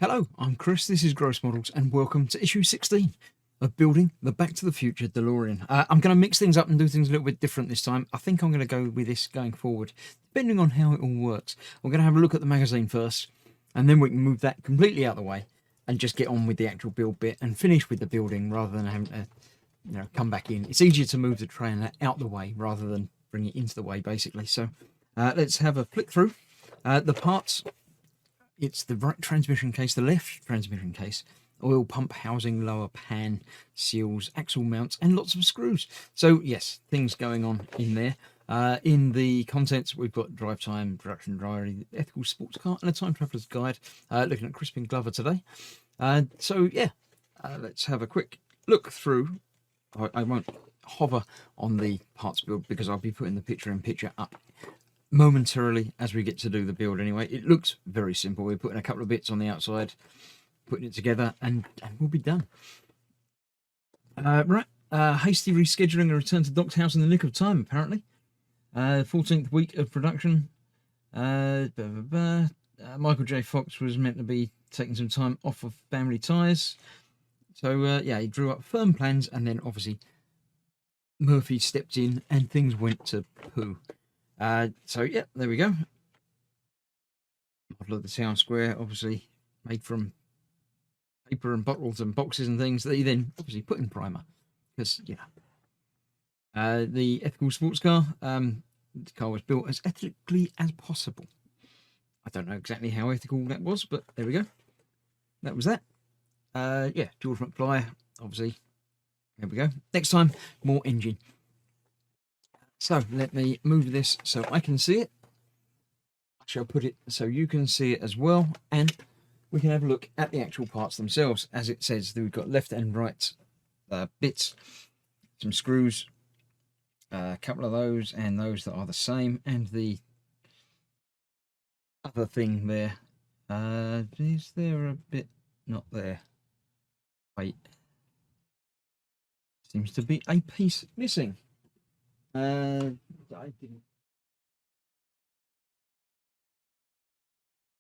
Hello, I'm Chris, this is Gross Models, and welcome to issue 16 of building the Back to the Future Delorean. I'm going to mix things up and do things a little bit different this time. I think I'm going to go with this going forward, depending on how it all works. We're going to have a look at the magazine first, and then we can move that completely out of the way and just get on with the actual build bit and finish with the building rather than having to come back in. It's easier to move the trailer out the way rather than bring it into the way, basically. So let's have a flick through. The parts... It's the right transmission case, the left transmission case, oil pump housing, lower pan, seals, axle mounts, and lots of screws. So yes, things going on in there. In the contents, we've got drive time, production diary, ethical sports car, and a time traveler's guide. Looking at Crispin Glover today. So yeah, let's have a quick look through. I won't hover on the parts build because I'll be putting the picture up momentarily as we get to do the build. Anyway, it looks very simple. We're putting a couple of bits on the outside, putting it together, and we'll be done. Right, hasty rescheduling and return to Doc's house in the nick of time, apparently. 14th week of production. Michael J. Fox was meant to be taking some time off of family ties, so yeah, he drew up firm plans, and then obviously Murphy stepped in and things went to poo. So yeah, there we go. Model of the town square, obviously made from paper and bottles and boxes and things that you then obviously put in primer, because the ethical sports car. The car was built as ethically as possible. I don't know exactly how ethical that was, but there we go. That was that. Yeah, George McFly, obviously. There we go. Next time, more engine. So let me move this so I can see it. I shall put it so you can see it as well, and we can have a look at the actual parts themselves. As it says, we've got left and right bits, some screws, a couple of those, and those that are the same, and the other thing there. Is there a bit not there? Wait. Seems to be a piece missing. I didn't.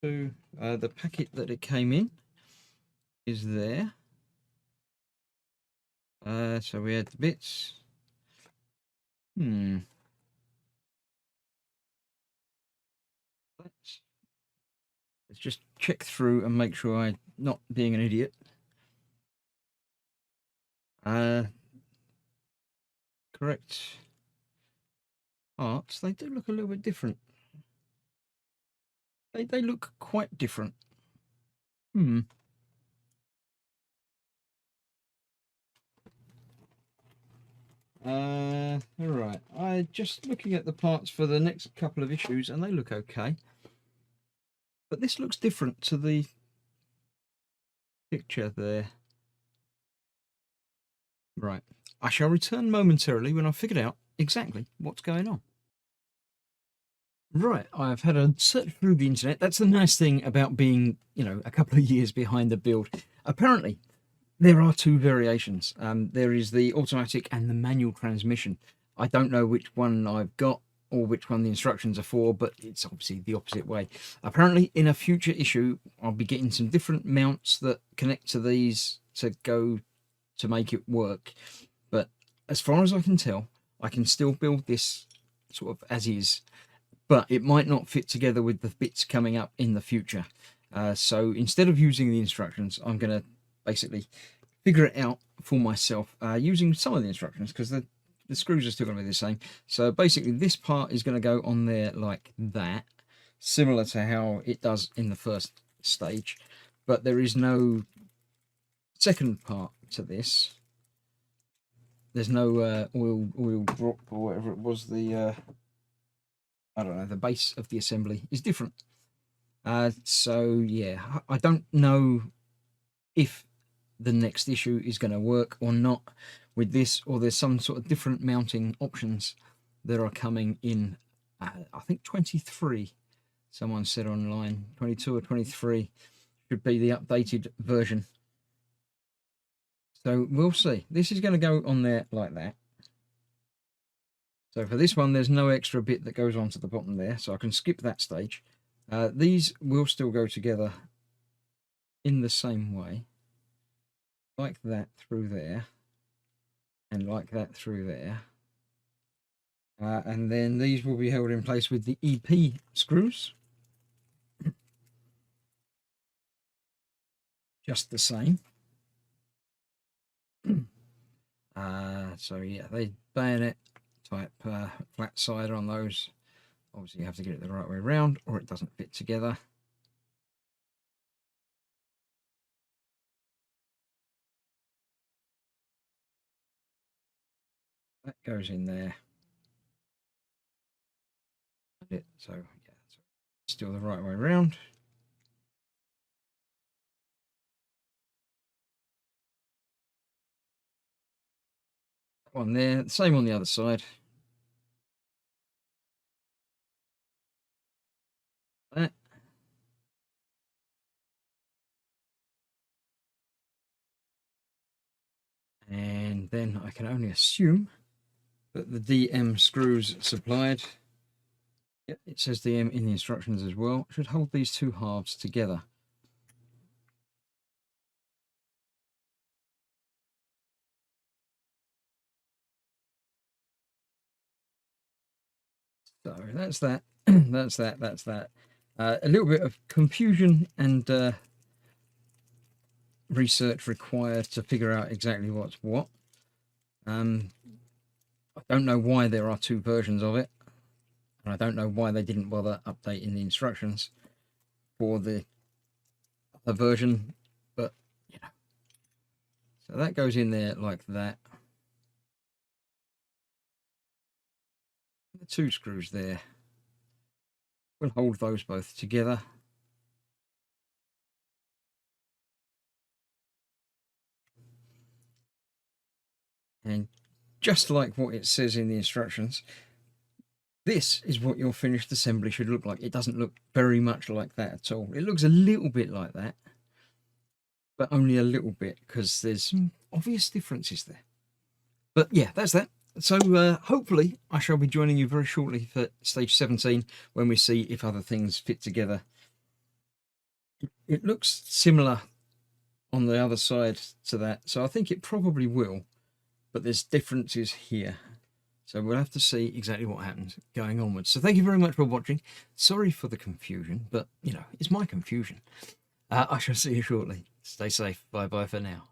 So the packet that it came in is there. So we had the bits. Let's just check through and make sure I'm not being an idiot. Correct parts. They do look a little bit different. They look quite different. All right. I just looking at the parts for the next couple of issues, and they look okay. But this looks different to the picture there. Right. I shall return momentarily when I've figured out exactly what's going on. Right, I've had a search through the internet. That's the nice thing about being, a couple of years behind the build. Apparently, there are two variations. There is the automatic and the manual transmission. I don't know which one I've got or which one the instructions are for, but it's obviously the opposite way. Apparently, in a future issue, I'll be getting some different mounts that connect to these to go to make it work. But as far as I can tell, I can still build this sort of as is, but it might not fit together with the bits coming up in the future. So instead of using the instructions, I'm going to basically figure it out for myself using some of the instructions, because the screws are still going to be the same. So basically this part is going to go on there like that, similar to how it does in the first stage, but there is no second part to this. There's no oil drop or whatever it was. The I don't know, the base of the assembly is different. So yeah, I don't know if the next issue is going to work or not with this, or there's some sort of different mounting options that are coming in. I think 23, someone said online, 22 or 23 should be the updated version. So we'll see. This is going to go on there like that. So for this one, there's no extra bit that goes onto the bottom there, so I can skip that stage. These will still go together in the same way, like that through there, and like that through there. And then these will be held in place with the EP screws. Just the same. So yeah, they bayonet type flat side on those. Obviously you have to get it the right way around or it doesn't fit together. That goes in there. So yeah, still the right way around. One there, same on the other side. That. And then I can only assume that the DM screws supplied, yep, it says DM in the instructions as well, should hold these two halves together. So that's that. That's that. A little bit of confusion and research required to figure out exactly what's what. I don't know why there are two versions of it, and I don't know why they didn't bother updating the instructions for the other version, but you know. So that goes in there like that. The two screws there. We'll hold those both together. And just like what it says in the instructions, this is what your finished assembly should look like. It doesn't look very much like that at all. It looks a little bit like that, but only a little bit because there's some obvious differences there. But yeah, that's that. So hopefully I shall be joining you very shortly for stage 17 when we see if other things fit together. It looks similar on the other side to that, so I think it probably will, but there's differences here. So we'll have to see exactly what happens going onwards. So thank you very much for watching. Sorry for the confusion, but you know, it's my confusion. I shall see you shortly. Stay safe. Bye bye for now.